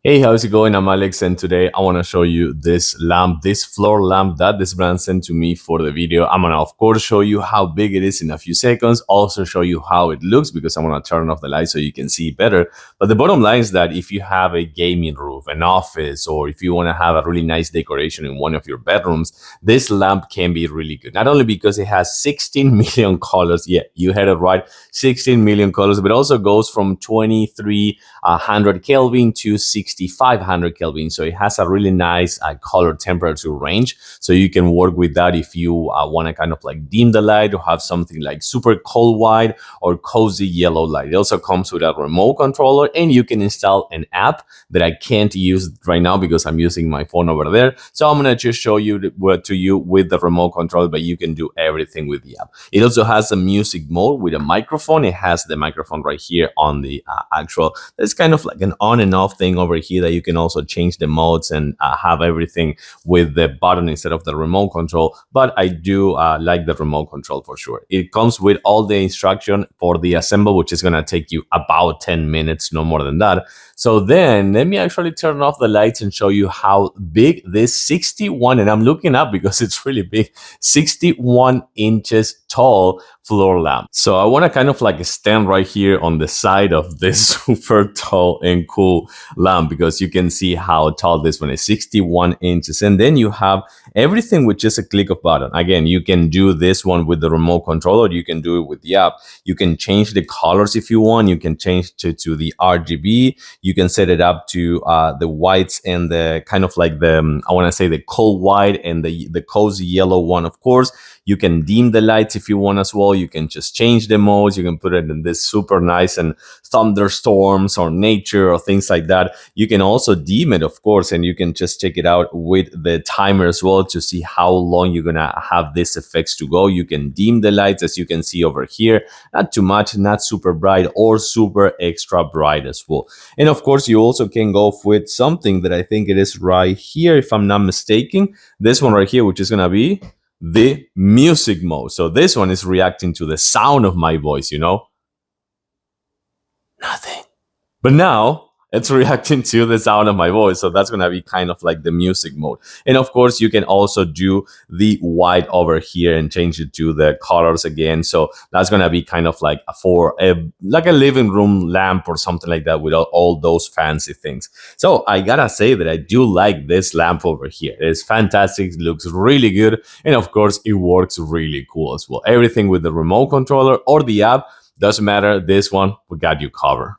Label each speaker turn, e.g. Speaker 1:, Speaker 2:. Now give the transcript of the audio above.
Speaker 1: Hey, how's it going? I'm Alex, and today I want to show you this lamp, this floor lamp that this brand sent to me for the video. I'm gonna, of course, show you how big it is in a few seconds, also show you how it looks because I'm gonna turn off the light so you can see better. But the bottom line is that if you have a gaming room, an office, or if you want to have a really nice decoration in one of your bedrooms, this lamp can be really good. Not only because it has 16 million colors, yeah, you had it right, 16 million colors, but also goes from 2300 Kelvin to 6500 Kelvin. So it has a really nice color temperature range. So you can work with that if you want to kind of like dim the light or have something like super cold white or cozy yellow light. It also comes with a remote controller, and you can install an app that I can't use right now because I'm using my phone over there. So I'm going to just show you to you with the remote control, but you can do everything with the app. It also has a music mode with a microphone. It has the microphone right here on the actual, it's kind of like an on and off thing over here that you can also change the modes and have everything with the button instead of the remote control. But I do like the remote control for sure. It comes with all the instruction for the assemble, which is going to take you about 10 minutes, no more than that. So then let me actually turn off the lights and show you how big this 61, and I'm looking up because it's really big, 61 inches tall floor lamp. So I want to kind of like stand right here on the side of this super tall and cool lamp because you can see how tall this one is, 61 inches. And then you have everything with just a click of button. Again, you can do this one with the remote controller. You can do it with the app. You can change the colors if you want. You can change to the RGB. You can set it up to the whites and the kind of like the, I want to say the cold white and the cozy yellow one, of course. You can dim the lights if you want as well. You can just change the modes. You can put it in this super nice and thunderstorms or nature or things like that. You can also dim it, of course, and you can just check it out with the timer as well to see how long you're gonna have these effects to go. You can dim the lights, as you can see over here. Not too much, not super bright or super extra bright as well. And of course, you also can go with something that I think it is right here, if I'm not mistaken. This one right here, which is gonna be the music mode. So this one is reacting to the sound of my voice, you know? Nothing. But now it's reacting to the sound of my voice. So that's going to be kind of like the music mode. And of course, you can also do the white over here and change it to the colors again. So that's going to be kind of like for like a living room lamp or something like that with all those fancy things. So I gotta say that I do like this lamp over here. It's fantastic. It looks really good. And of course, it works really cool as well. Everything with the remote controller or the app, doesn't matter. This one, we got you covered.